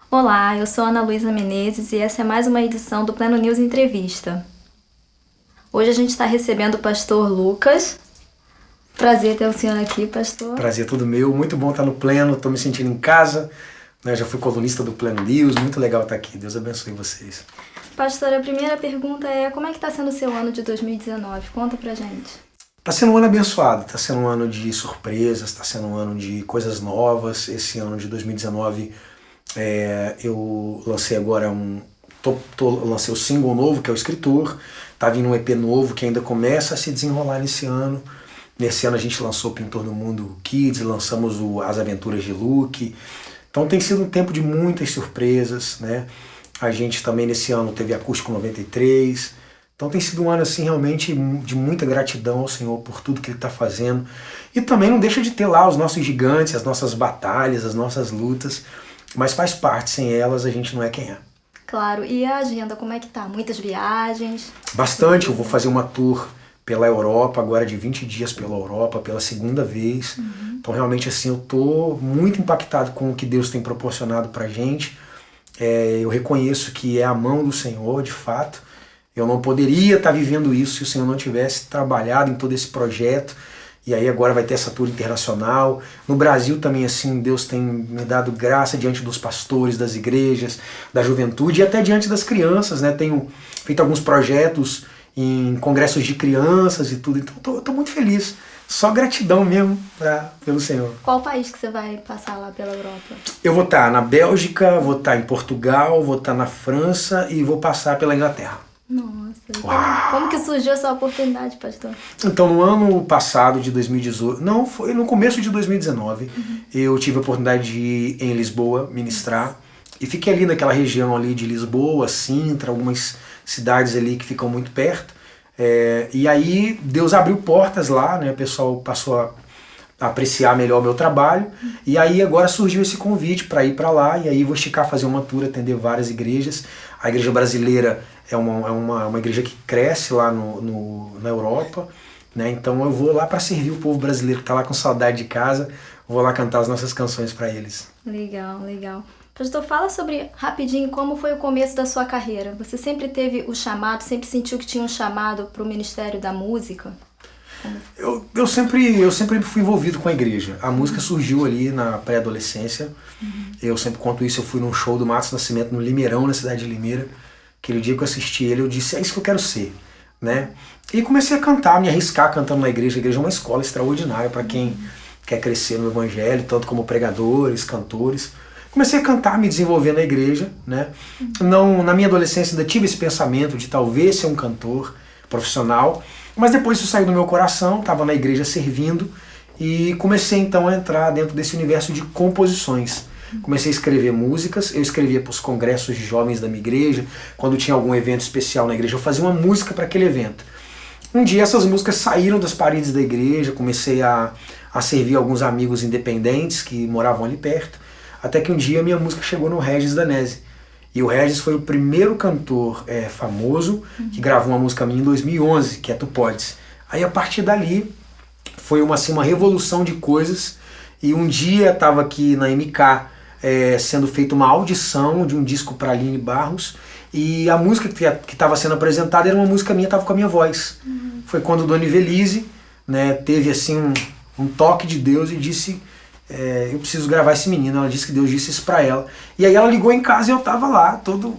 Olá, eu sou Ana Luísa Menezes e essa é mais uma edição do Pleno News Entrevista. Hoje a gente está recebendo o pastor Lucas. Prazer ter o senhor aqui, pastor. Prazer todo meu, muito bom estar no Pleno, estou me sentindo em casa, né? Já fui colunista do Pleno News, muito legal estar aqui, Deus abençoe vocês. Pastor, a primeira pergunta é como é que está sendo o seu ano de 2019? Conta pra gente. Está sendo um ano abençoado, está sendo um ano de surpresas, está sendo um ano de coisas novas. Esse ano de 2019 eu lancei agora lancei o single novo, que é o Escritor, tá vindo um EP novo que ainda começa a se desenrolar nesse ano. Nesse ano a gente lançou Pintor do Mundo Kids, lançamos As Aventuras de Luke. Então tem sido um tempo de muitas surpresas, né? A gente também nesse ano teve Acústico 93. Então tem sido um ano assim realmente de muita gratidão ao Senhor por tudo que Ele está fazendo. E também não deixa de ter lá os nossos gigantes, as nossas batalhas, as nossas lutas, mas faz parte, sem elas a gente não é quem é. Claro, e a agenda, como é que tá? Muitas viagens? Bastante, eu vou fazer uma tour pela Europa, agora de 20 dias pela Europa, pela segunda vez. Então realmente assim, eu tô muito impactado com o que Deus tem proporcionado pra gente. Eu reconheço que é a mão do Senhor, de fato. Eu não poderia estar vivendo isso se o Senhor não tivesse trabalhado em todo esse projeto. E aí agora vai ter essa tour internacional. No Brasil também, assim, Deus tem me dado graça diante dos pastores, das igrejas, da juventude e até diante das crianças, né? Tenho feito alguns projetos em congressos de crianças e tudo. Então tô muito feliz. Só gratidão mesmo pelo Senhor. Qual país que você vai passar lá pela Europa? Eu vou estar na Bélgica, vou estar em Portugal, vou estar na França e vou passar pela Inglaterra. Nossa, como que surgiu essa oportunidade, pastor? Então, no ano passado, de 2018, não, foi no começo de 2019, eu tive a oportunidade de ir em Lisboa ministrar e fiquei ali naquela região ali de Lisboa, Sintra, algumas cidades ali que ficam muito perto. E aí Deus abriu portas lá, né? O pessoal passou a apreciar melhor o meu trabalho. E aí agora surgiu esse convite para ir para lá, e aí vou esticar, fazer uma tour, atender várias igrejas. A igreja brasileira é uma igreja que cresce lá na Europa, né? Então eu vou lá para servir o povo brasileiro que está lá com saudade de casa, vou lá cantar as nossas canções para eles. Legal, legal. Pastor, fala sobre, rapidinho, como foi o começo da sua carreira. Você sempre teve o chamado, sempre sentiu que tinha um chamado para o ministério da música? Eu sempre fui envolvido com a igreja. A música surgiu ali na pré-adolescência. Eu sempre conto isso, eu fui num show do Matos Nascimento no Limeirão, na cidade de Limeira. Aquele dia que eu assisti ele, eu disse, é isso que eu quero ser, né? E comecei a cantar, me arriscar cantando na igreja. A igreja é uma escola extraordinária para quem quer crescer no evangelho, tanto como pregadores, cantores. Comecei a cantar, me desenvolver na igreja, né? Não, na minha adolescência ainda tive esse pensamento de talvez ser um cantor profissional, mas depois isso saiu do meu coração, estava na igreja servindo e comecei então a entrar dentro desse universo de composições. Comecei a escrever músicas, eu escrevia para os congressos de jovens da minha igreja, quando tinha algum evento especial na igreja, eu fazia uma música para aquele evento. Um dia essas músicas saíram das paredes da igreja, comecei a servir alguns amigos independentes que moravam ali perto, até que um dia a minha música chegou no Regis Danese. E o Regis foi o primeiro cantor famoso que gravou uma música minha em 2011, que é Tu Podes. Aí a partir dali foi uma revolução de coisas. E um dia estava aqui na MK sendo feita uma audição de um disco para Aline Barros. E a música que estava sendo apresentada era uma música minha, estava com a minha voz. Foi quando Dona Ivelise, né, teve assim um toque de Deus e disse... eu preciso gravar esse menino. Ela disse que Deus disse isso pra ela. E aí ela ligou em casa e eu tava lá, todo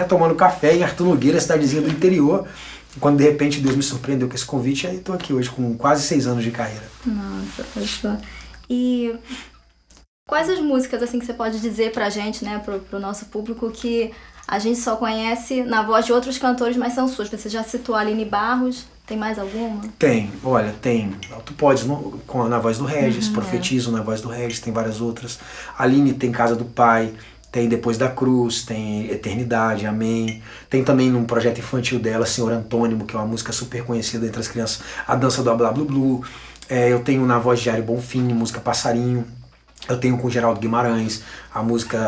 tomando café em Artur Nogueira, cidadezinha do interior. E quando de repente Deus me surpreendeu com esse convite, aí tô aqui hoje com quase 6 anos de carreira. Nossa, pastor. E quais as músicas assim que você pode dizer pra gente, né, pro nosso público, que a gente só conhece na voz de outros cantores, mas são suas? Você já citou a Aline Barros. Tem mais alguma? Tem. Tu Podes na voz do Regis, Profetizo na voz do Regis, tem várias outras. A Aline tem Casa do Pai, tem Depois da Cruz, tem Eternidade, Amém. Tem também num projeto infantil dela, Senhor Antônimo, que é uma música super conhecida entre as crianças, A Dança do Blá Blá Blue. Eu tenho na voz de Ari Bonfim, música Passarinho. Eu tenho com Geraldo Guimarães, a música...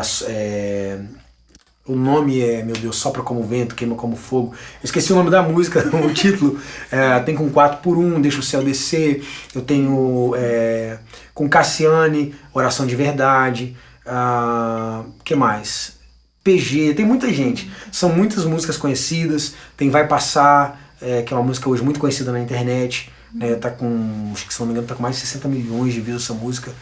O nome meu Deus, Sopra como Vento, Queima como Fogo. Eu esqueci o nome da música, o título. Tem com 4x1, Deixa o Céu Descer. Eu tenho com Cassiane, Oração de Verdade. Que mais? PG, tem muita gente. São muitas músicas conhecidas, tem Vai Passar, que é uma música hoje muito conhecida na internet, tá com, acho que se não me engano, tá com mais de 60 milhões de views essa música.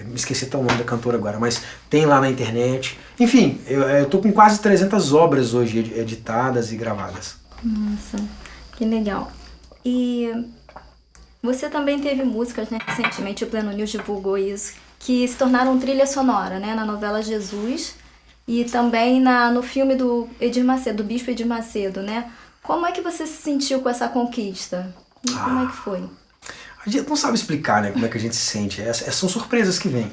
Me esqueci até o nome da cantora agora, mas tem lá na internet. Enfim, eu tô com quase 300 obras hoje editadas e gravadas. Nossa, que legal. E você também teve músicas, né, recentemente o Pleno News divulgou isso, que se tornaram trilha sonora, né, na novela Jesus e também no filme do Edir Macedo, do Bispo Edir Macedo, né? Como é que você se sentiu com essa conquista? E como é que foi? A gente não sabe explicar, né, como é que a gente se sente. São surpresas que vêm.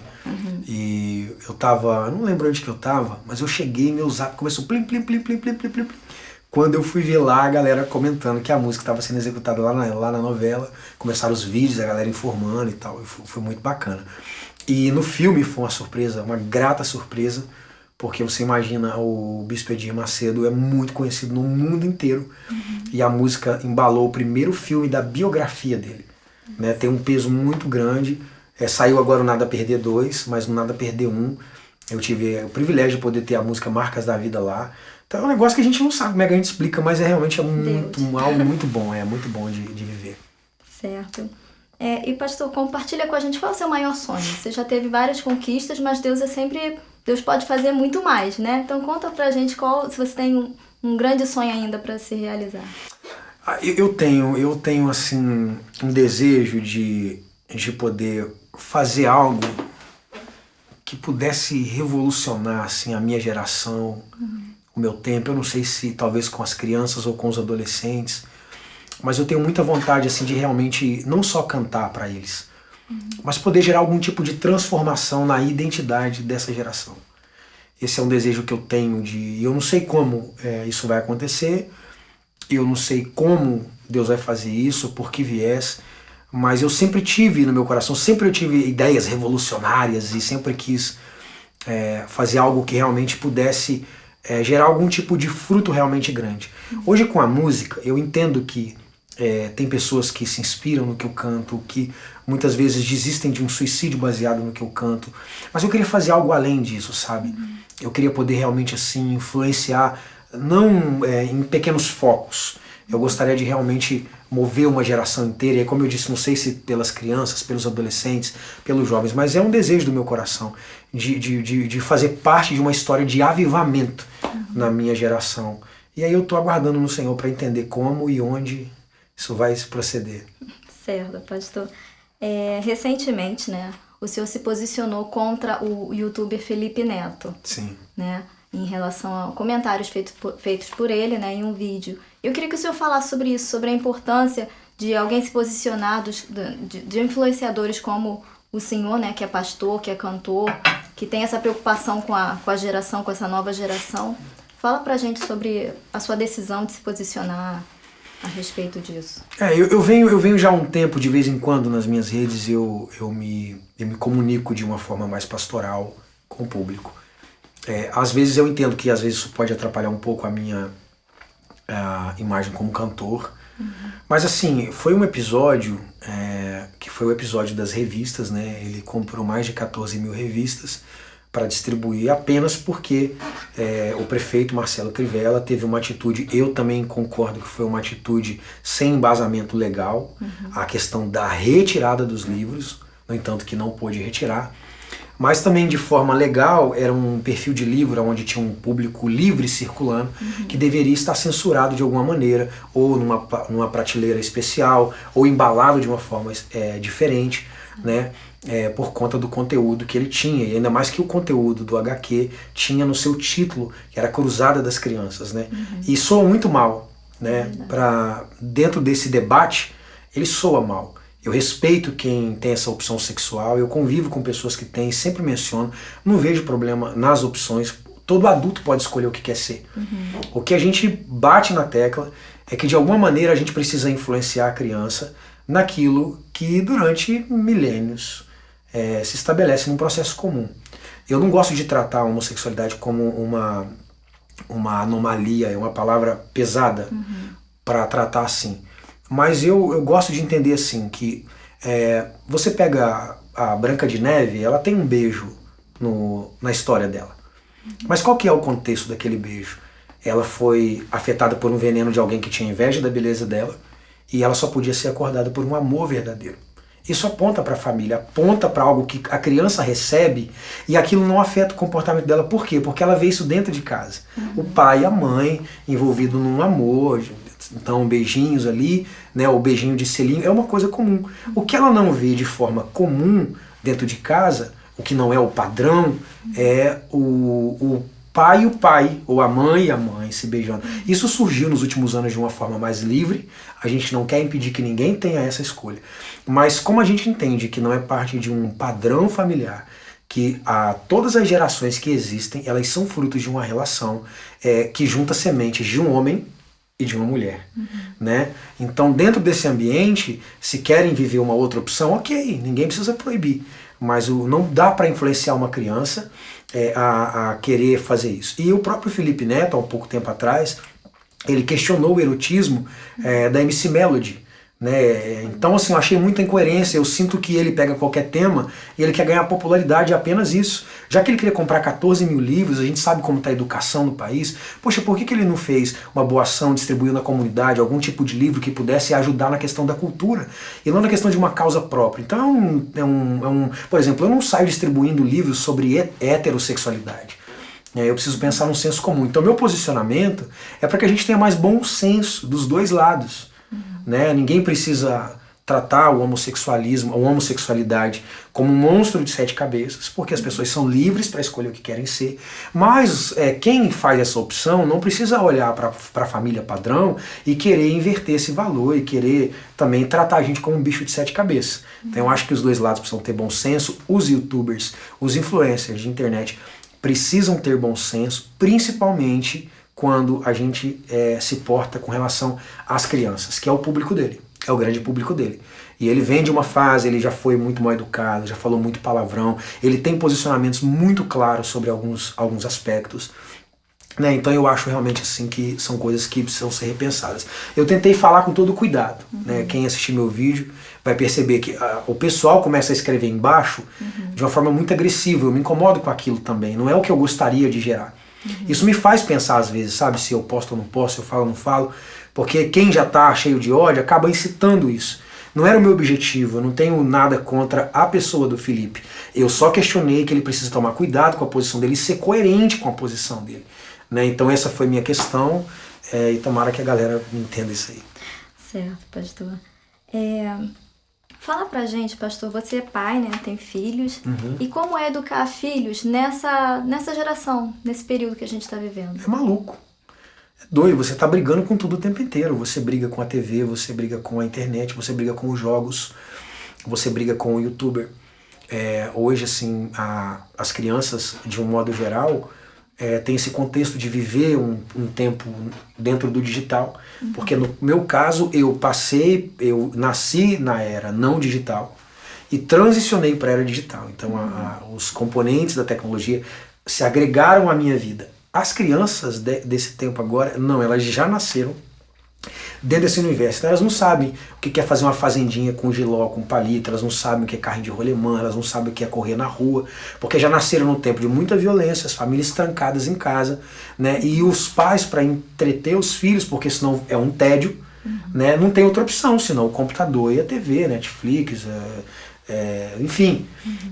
E eu não lembro onde que eu tava, mas eu cheguei, meu zap começou plim, plim, plim, plim, plim, plim, plim. Quando eu fui ver lá, a galera comentando que a música estava sendo executada lá na novela, começaram os vídeos, a galera informando e tal, e foi muito bacana. E no filme foi uma surpresa, uma grata surpresa, porque você imagina, o Bispo Edir Macedo é muito conhecido no mundo inteiro, e a música embalou o primeiro filme da biografia dele. Né? Tem um peso muito grande, saiu agora o Nada a Perder 2, mas no Nada a Perder 1 eu tive o privilégio de poder ter a música Marcas da Vida lá. Então é um negócio que a gente não sabe como é que a gente explica, mas realmente algo muito bom, muito bom de viver. Certo. E pastor, compartilha com a gente qual é o seu maior sonho. Você já teve várias conquistas, mas Deus pode fazer muito mais, né? Então conta pra gente se você tem um grande sonho ainda para se realizar. Eu tenho assim um desejo de poder fazer algo que pudesse revolucionar assim a minha geração, o meu tempo. Eu não sei se talvez com as crianças ou com os adolescentes, mas eu tenho muita vontade assim de realmente não só cantar para eles, mas poder gerar algum tipo de transformação na identidade dessa geração. Esse é um desejo que eu tenho eu não sei como isso vai acontecer, eu não sei como Deus vai fazer isso, por que viés, mas eu sempre tive no meu coração, sempre eu tive ideias revolucionárias e sempre quis fazer algo que realmente pudesse gerar algum tipo de fruto realmente grande. Hoje com a música, eu entendo que tem pessoas que se inspiram no que eu canto, que muitas vezes desistem de um suicídio baseado no que eu canto, mas eu queria fazer algo além disso, sabe? Eu queria poder realmente assim influenciar, não em pequenos focos. Eu gostaria de realmente mover uma geração inteira, e como eu disse, não sei se pelas crianças, pelos adolescentes, pelos jovens, mas é um desejo do meu coração de fazer parte de uma história de avivamento na minha geração. E aí eu estou aguardando no Senhor para entender como e onde isso vai se proceder. Certo, pastor. Recentemente, né, o senhor se posicionou contra o youtuber Felipe Neto. Sim. Né, em relação a comentários feitos por ele, né, em um vídeo. Eu queria que o senhor falasse sobre isso, sobre a importância de alguém se posicionar, de influenciadores como o senhor, né, que é pastor, que é cantor, que tem essa preocupação com a geração, com essa nova geração. Fala pra gente sobre a sua decisão de se posicionar a respeito disso. Eu venho já há um tempo, de vez em quando, nas minhas redes, eu me comunico de uma forma mais pastoral com o público. Às vezes eu entendo que às vezes isso pode atrapalhar um pouco a minha imagem como cantor, mas assim, foi um episódio que foi o episódio das revistas, né? Ele comprou mais de 14 mil revistas para distribuir apenas porque o prefeito Marcelo Crivella teve uma atitude, eu também concordo que foi uma atitude sem embasamento legal, a questão da retirada dos livros, no entanto que não pôde retirar, mas também de forma legal, era um perfil de livro onde tinha um público livre circulando, que deveria estar censurado de alguma maneira, ou numa prateleira especial, ou embalado de uma forma diferente, né? Por conta do conteúdo que ele tinha, e ainda mais que o conteúdo do HQ tinha no seu título, que era Cruzada das Crianças, né? E soa muito mal, né? Dentro desse debate, ele soa mal. Eu respeito quem tem essa opção sexual, eu convivo com pessoas que têm, sempre menciono, não vejo problema nas opções, todo adulto pode escolher o que quer ser. O que a gente bate na tecla é que de alguma maneira a gente precisa influenciar a criança naquilo que durante milênios se estabelece num processo comum. Eu não gosto de tratar a homossexualidade como uma anomalia, é uma palavra pesada para tratar assim. Mas eu gosto de entender assim que você pega a Branca de Neve, ela tem um beijo na história dela. Mas qual que é o contexto daquele beijo? Ela foi afetada por um veneno de alguém que tinha inveja da beleza dela e ela só podia ser acordada por um amor verdadeiro. Isso aponta para a família, aponta para algo que a criança recebe e aquilo não afeta o comportamento dela. Por quê? Porque ela vê isso dentro de casa. O pai e a mãe envolvidos num amor, então beijinhos ali, né, o beijinho de selinho, é uma coisa comum. O que ela não vê de forma comum dentro de casa, o que não é o padrão, é o pai e o pai, ou a mãe e a mãe se beijando. Isso surgiu nos últimos anos de uma forma mais livre, a gente não quer impedir que ninguém tenha essa escolha. Mas como a gente entende que não é parte de um padrão familiar, que todas as gerações que existem, elas são frutos de uma relação que junta sementes de um homem e de uma mulher. Né? Então dentro desse ambiente, se querem viver uma outra opção, ok, ninguém precisa proibir. Mas não dá para influenciar uma criança a querer fazer isso. E o próprio Felipe Neto, há um pouco tempo atrás, ele questionou o erotismo da MC Melody. Né? Então assim, eu achei muita incoerência, eu sinto que ele pega qualquer tema e ele quer ganhar popularidade, é apenas isso. Já que ele queria comprar 14 mil livros, a gente sabe como está a educação no país, poxa, por que ele não fez uma boa ação, distribuiu na comunidade algum tipo de livro que pudesse ajudar na questão da cultura e não na questão de uma causa própria? Então por exemplo, eu não saio distribuindo livros sobre heterossexualidade. Eu preciso pensar num senso comum. Então meu posicionamento é para que a gente tenha mais bom senso dos dois lados. Né? Ninguém precisa tratar o homossexualismo, a homossexualidade como um monstro de 7 cabeças, porque as pessoas são livres para escolher o que querem ser, mas quem faz essa opção não precisa olhar para a família padrão e querer inverter esse valor e querer também tratar a gente como um bicho de 7 cabeças. Então eu acho que os dois lados precisam ter bom senso, os youtubers, os influencers de internet precisam ter bom senso, principalmente quando a gente se porta com relação às crianças, que é o público dele, é o grande público dele. E ele vem de uma fase, ele já foi muito mal educado, já falou muito palavrão, ele tem posicionamentos muito claros sobre alguns aspectos. Né? Então eu acho realmente assim que são coisas que precisam ser repensadas. Eu tentei falar com todo cuidado. Né? Quem assistir meu vídeo vai perceber que o pessoal começa a escrever embaixo de uma forma muito agressiva. Eu me incomodo com aquilo também, não é o que eu gostaria de gerar. Isso me faz pensar às vezes, sabe, se eu posto ou não posto, se eu falo ou não falo, porque quem já está cheio de ódio acaba incitando isso. Não era o meu objetivo, eu não tenho nada contra a pessoa do Felipe. Eu só questionei que ele precisa tomar cuidado com a posição dele e ser coerente com a posição dele. Né? Então essa foi minha questão e tomara que a galera entenda isso aí. Certo, pastor. Fala pra gente, pastor, você é pai, né? Tem filhos. E como é educar filhos nessa geração, nesse período que a gente está vivendo? É maluco. É doido. Você tá brigando com tudo o tempo inteiro. Você briga com a TV, você briga com a internet, você briga com os jogos, você briga com o youtuber. Hoje, assim, as crianças, de um modo geral, tem esse contexto de viver um tempo dentro do digital, porque no meu caso eu nasci na era não digital e transicionei para a era digital. Então os componentes da tecnologia se agregaram à minha vida. As crianças desse tempo agora, não, elas já nasceram dentro desse universo. Então elas não sabem o que é fazer uma fazendinha com giló, com palito, elas não sabem o que é carrinho de rolemã, elas não sabem o que é correr na rua, porque já nasceram num tempo de muita violência, as famílias trancadas em casa, né? E os pais, para entreter os filhos, porque senão é um tédio, né? Não tem outra opção, senão o computador e a TV, Netflix, enfim.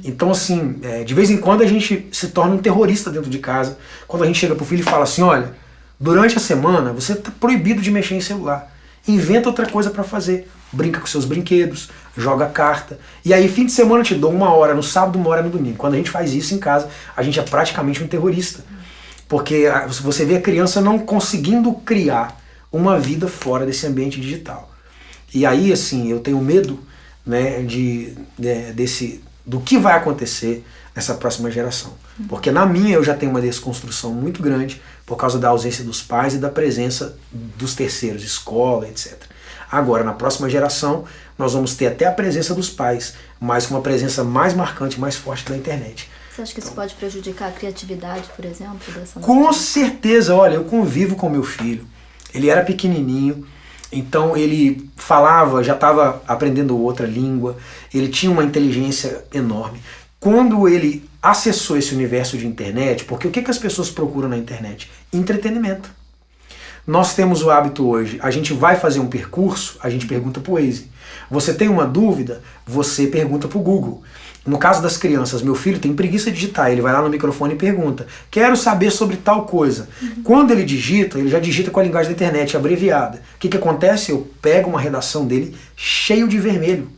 Então assim, de vez em quando a gente se torna um terrorista dentro de casa, quando a gente chega pro filho e fala assim, olha, durante a semana você está proibido de mexer em celular. Inventa outra coisa para fazer. Brinca com seus brinquedos, joga carta. E aí fim de semana eu te dou 1 hora no sábado, 1 hora no domingo. Quando a gente faz isso em casa, a gente é praticamente um terrorista. Porque você vê a criança não conseguindo criar uma vida fora desse ambiente digital. E aí assim, eu tenho medo, né, do que vai acontecer nessa próxima geração. Porque na minha eu já tenho uma desconstrução muito grande por causa da ausência dos pais e da presença dos terceiros, escola, etc. Agora, na próxima geração, nós vamos ter até a presença dos pais, mas com uma presença mais marcante, mais forte da internet. Você acha que isso pode prejudicar a criatividade, por exemplo, dessa Com certeza, olha, eu convivo com meu filho. Ele era pequenininho, então ele falava, já estava aprendendo outra língua, ele tinha uma inteligência enorme. Quando ele acessou esse universo de internet, porque o que as pessoas procuram na internet? Entretenimento. Nós temos o hábito hoje, a gente vai fazer um percurso, a gente pergunta pro Waze. Você tem uma dúvida, você pergunta pro Google. No caso das crianças, meu filho tem preguiça de digitar, ele vai lá no microfone e pergunta, quero saber sobre tal coisa. Quando ele digita, ele já digita com a linguagem da internet, abreviada. O que acontece? Eu pego uma redação dele cheio de vermelho.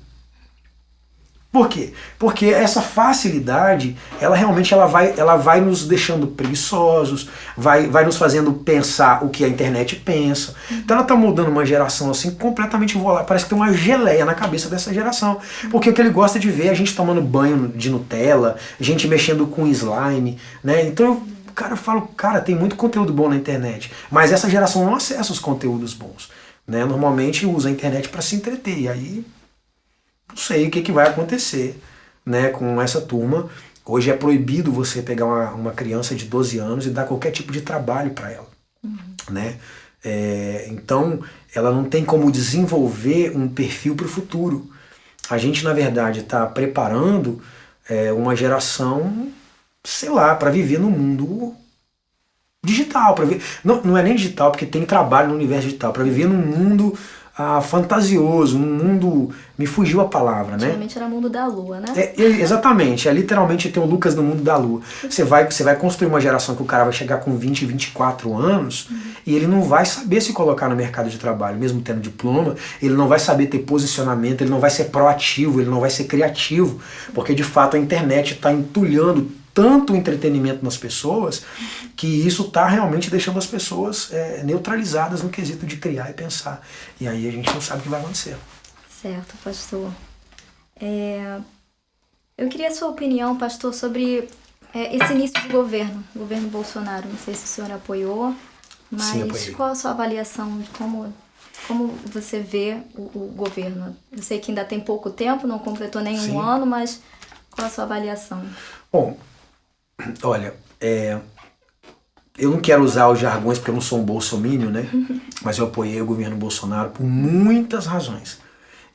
Por quê? Porque essa facilidade, ela realmente ela vai nos deixando preguiçosos, vai nos fazendo pensar o que a internet pensa. Então ela está mudando uma geração assim completamente volátil. Parece que tem uma geleia na cabeça dessa geração. Porque o que ele gosta de ver é a gente tomando banho de Nutella, gente mexendo com slime, né? Então eu falo, tem muito conteúdo bom na internet. Mas essa geração não acessa os conteúdos bons, né? Normalmente usa a internet para se entreter. E aí não sei o que vai acontecer, né, com essa turma. Hoje é proibido você pegar uma criança de 12 anos e dar qualquer tipo de trabalho para ela. Né? Então, ela não tem como desenvolver um perfil para o futuro. A gente, na verdade, está preparando uma geração, sei lá, para viver no mundo digital. Não é nem digital, porque tem trabalho no universo digital. Para viver num mundo fantasioso, um mundo... Me fugiu a palavra, né? Antigamente era o mundo da lua, né? Exatamente, literalmente tem o Lucas no mundo da lua. Você vai construir uma geração que o cara vai chegar com 20, 24 anos e ele não vai saber se colocar no mercado de trabalho, mesmo tendo diploma, ele não vai saber ter posicionamento, ele não vai ser proativo, ele não vai ser criativo, porque de fato a internet está entulhando tanto entretenimento nas pessoas que isso está realmente deixando as pessoas neutralizadas no quesito de criar e pensar. E aí a gente não sabe o que vai acontecer. Certo, pastor. Eu queria a sua opinião, pastor, sobre esse início de governo Bolsonaro. Não sei se o senhor apoiou, mas sim, qual a sua avaliação de como você vê o governo? Eu sei que ainda tem pouco tempo, não completou nem um ano, mas qual a sua avaliação? Bom, olha, eu não quero usar os jargões porque eu não sou um bolsominion, né? Mas eu apoiei o governo Bolsonaro por muitas razões.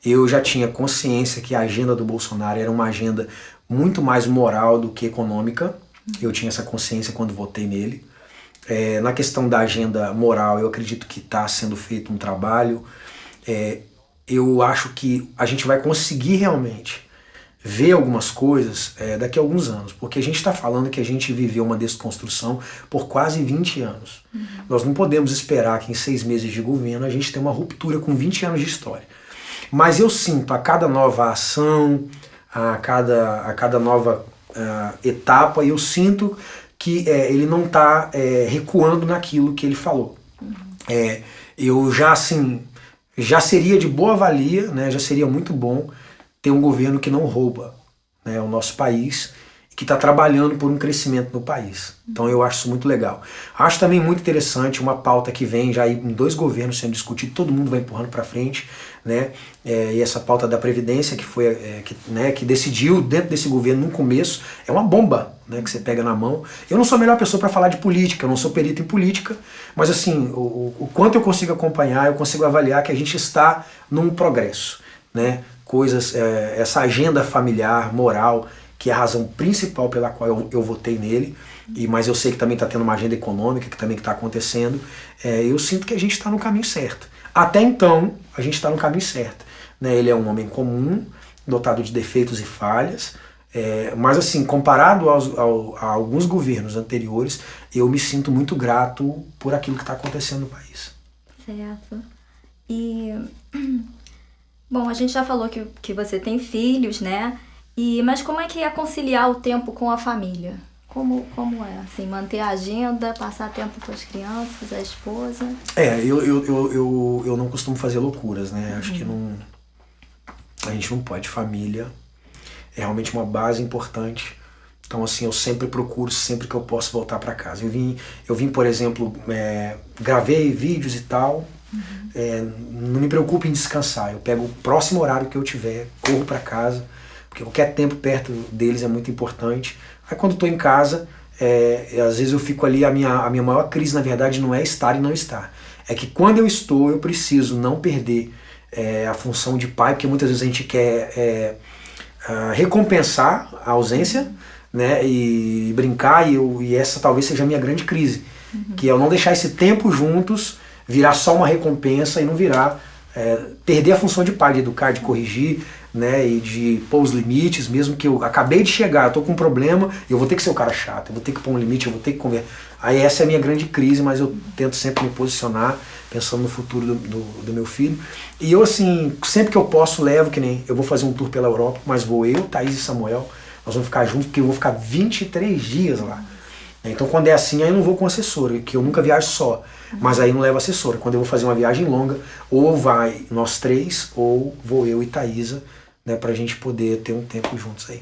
Eu já tinha consciência que a agenda do Bolsonaro era uma agenda muito mais moral do que econômica. Eu tinha essa consciência quando votei nele. Na questão da agenda moral, eu acredito que está sendo feito um trabalho. Eu acho que a gente vai conseguir realmente ver algumas coisas daqui a alguns anos, porque a gente está falando que a gente viveu uma desconstrução por quase 20 anos. Nós não podemos esperar que em 6 meses de governo a gente tenha uma ruptura com 20 anos de história. Mas eu sinto a cada nova ação, a cada nova etapa, eu sinto que ele não está recuando naquilo que ele falou. Eu já seria de boa valia, né, já seria muito bom ter um governo que não rouba, né, o nosso país, que está trabalhando por um crescimento no país. Então eu acho isso muito legal. Acho também muito interessante uma pauta que vem já em 2 governos sendo discutida, todo mundo vai empurrando para frente, né? E essa pauta da Previdência que foi que decidiu dentro desse governo no começo, é uma bomba, né, que você pega na mão. Eu não sou a melhor pessoa para falar de política, eu não sou perito em política, mas assim, o quanto eu consigo acompanhar, eu consigo avaliar que a gente está num progresso, né? Essa agenda familiar, moral, que é a razão principal pela qual eu votei nele, mas eu sei que também está tendo uma agenda econômica, que também está acontecendo. Eu sinto que a gente está no caminho certo. Até então, a gente está no caminho certo. Né? Ele é um homem comum, dotado de defeitos e falhas, mas assim, comparado a alguns governos anteriores, eu me sinto muito grato por aquilo que está acontecendo no país. Certo. Bom, a gente já falou que você tem filhos, né? Mas como é que é conciliar o tempo com a família? Como é, assim, manter a agenda, passar tempo com as crianças, a esposa? Eu não costumo fazer loucuras, né? Acho que a gente não pode. Família é realmente uma base importante. Então, assim, eu sempre procuro, sempre que eu posso, voltar para casa. Eu vim, por exemplo, gravei vídeos e tal. Não me preocupo em descansar. Eu pego o próximo horário que eu tiver, corro para casa, porque qualquer tempo perto deles é muito importante. Aí quando estou em casa, às vezes eu fico ali, a minha maior crise na verdade não é estar e não estar. É que quando eu estou, eu preciso não perder a função de pai, porque muitas vezes a gente quer recompensar a ausência, né, e brincar, e essa talvez seja a minha grande crise, que é eu não deixar esse tempo juntos virar só uma recompensa e não virar, perder a função de pai, de educar, de corrigir, né, e de pôr os limites, mesmo que eu acabei de chegar, eu tô com um problema, eu vou ter que ser o cara chato, eu vou ter que pôr um limite, eu vou ter que conversar. Aí essa é a minha grande crise, mas eu tento sempre me posicionar, pensando no futuro do meu filho. E eu, assim, sempre que eu posso, levo, que nem eu vou fazer um tour pela Europa, mas vou eu, Thaís e Samuel, nós vamos ficar juntos, porque eu vou ficar 23 dias lá. Então quando é assim, aí eu não vou com assessora, que eu nunca viajo só, mas aí não levo assessora. Quando eu vou fazer uma viagem longa, ou vai nós três, ou vou eu e Thaísa, né, pra gente poder ter um tempo juntos aí.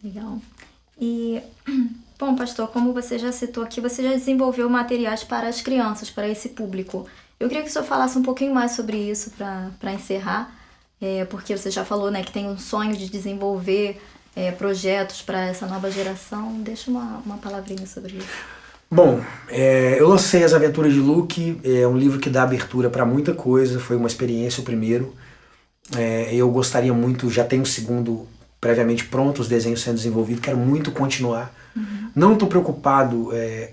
Legal. E, bom, pastor, como você já citou aqui, você já desenvolveu materiais para as crianças, para esse público. Eu queria que o senhor falasse um pouquinho mais sobre isso para encerrar, porque você já falou, né, que tem um sonho de desenvolver projetos para essa nova geração. Deixa uma palavrinha sobre isso. Bom, eu lancei As Aventuras de Luke, é um livro que dá abertura para muita coisa, foi uma experiência o primeiro. Eu gostaria muito, já tenho o segundo previamente pronto, os desenhos sendo desenvolvidos, quero muito continuar. Não estou preocupado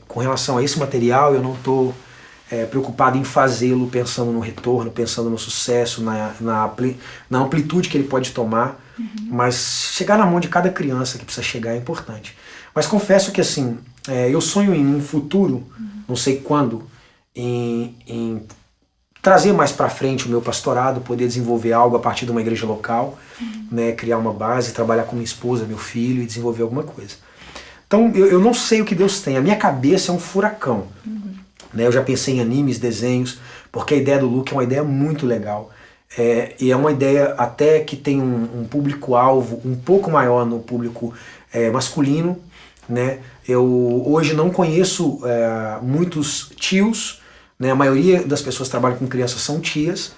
com relação a esse material, eu não estou preocupado em fazê-lo pensando no retorno, pensando no sucesso, na amplitude que ele pode tomar, mas chegar na mão de cada criança que precisa chegar é importante. Mas confesso que assim, eu sonho em um futuro, não sei quando, em trazer mais para frente o meu pastorado, poder desenvolver algo a partir de uma igreja local, né, criar uma base, trabalhar com minha esposa, meu filho e desenvolver alguma coisa. Então eu não sei o que Deus tem, a minha cabeça é um furacão. Né, eu já pensei em animes, desenhos, porque a ideia do Luke é uma ideia muito legal. E é uma ideia até que tem um público-alvo um pouco maior no público masculino. Né? Eu hoje não conheço muitos tios, né? A maioria das pessoas que trabalham com crianças são tias,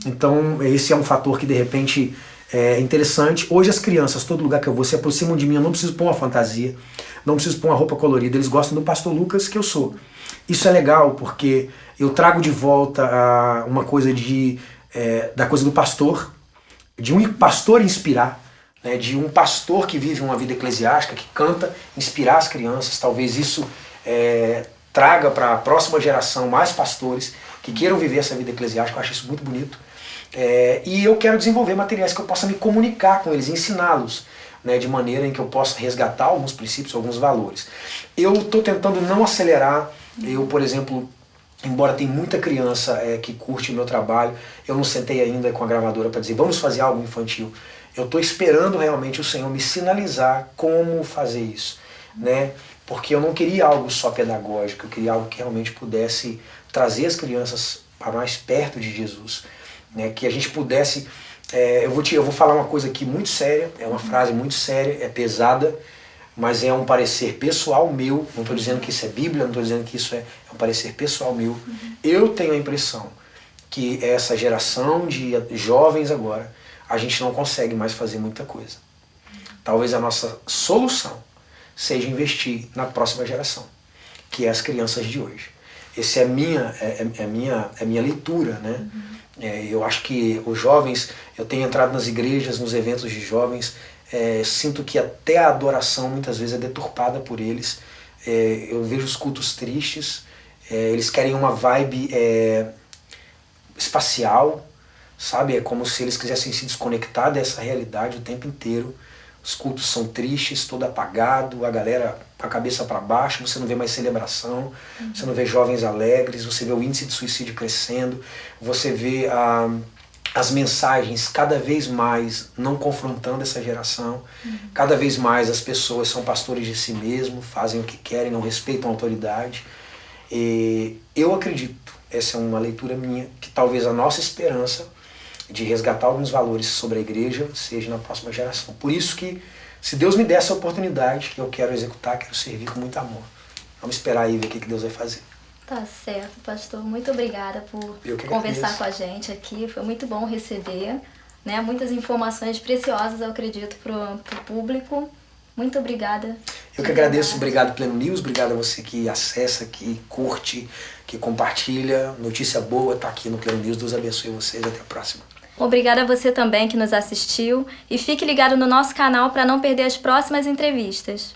então esse é um fator que de repente é interessante. Hoje as crianças, todo lugar que eu vou, se aproximam de mim, eu não preciso pôr uma fantasia, não preciso pôr uma roupa colorida, eles gostam do pastor Lucas que eu sou. Isso é legal porque eu trago de volta uma coisa da coisa do pastor, de um pastor inspirar, né, de um pastor que vive uma vida eclesiástica, que canta, inspirar as crianças. Talvez isso traga para a próxima geração mais pastores que queiram viver essa vida eclesiástica. Eu acho isso muito bonito. E eu quero desenvolver materiais que eu possa me comunicar com eles, ensiná-los, né, de maneira em que eu possa resgatar alguns princípios, alguns valores. Eu estou tentando não acelerar. Eu, por exemplo, embora tenha muita criança que curte o meu trabalho, eu não sentei ainda com a gravadora para dizer vamos fazer algo infantil. Eu estou esperando realmente o Senhor me sinalizar como fazer isso, né? Porque eu não queria algo só pedagógico, eu queria algo que realmente pudesse trazer as crianças para mais perto de Jesus, né? Que a gente pudesse... eu vou falar uma coisa aqui muito séria, é uma frase muito séria, é pesada, mas é um parecer pessoal meu, não estou dizendo que isso é Bíblia, não estou dizendo que isso é um parecer pessoal meu. Eu tenho a impressão que essa geração de jovens agora, a gente não consegue mais fazer muita coisa. Talvez a nossa solução seja investir na próxima geração, que é as crianças de hoje. Essa é a minha leitura, né? Eu acho que os jovens, eu tenho entrado nas igrejas, nos eventos de jovens, sinto que até a adoração muitas vezes é deturpada por eles. Eu vejo os cultos tristes, eles querem uma vibe espacial, sabe? É como se eles quisessem se desconectar dessa realidade o tempo inteiro. Os cultos são tristes, todo apagado, a galera com a cabeça para baixo, você não vê mais celebração, você não vê jovens alegres, você vê o índice de suicídio crescendo, você vê as mensagens cada vez mais não confrontando essa geração, cada vez mais as pessoas são pastores de si mesmos, fazem o que querem, não respeitam a autoridade. E eu acredito, essa é uma leitura minha, que talvez a nossa esperança de resgatar alguns valores sobre a igreja seja na próxima geração. Por isso que, se Deus me der essa oportunidade, eu quero executar, quero servir com muito amor. Vamos esperar aí ver o que Deus vai fazer. Tá certo, pastor. Muito obrigada por conversar com a gente aqui. Foi muito bom receber, né, muitas informações preciosas, eu acredito, pro público. Muito obrigada. Eu que agradeço. Obrigado, Pleno News. Obrigado a você que acessa, que curte, que compartilha. Notícia boa tá aqui no Pleno News. Deus abençoe vocês. Até a próxima. Obrigada a você também que nos assistiu e fique ligado no nosso canal para não perder as próximas entrevistas.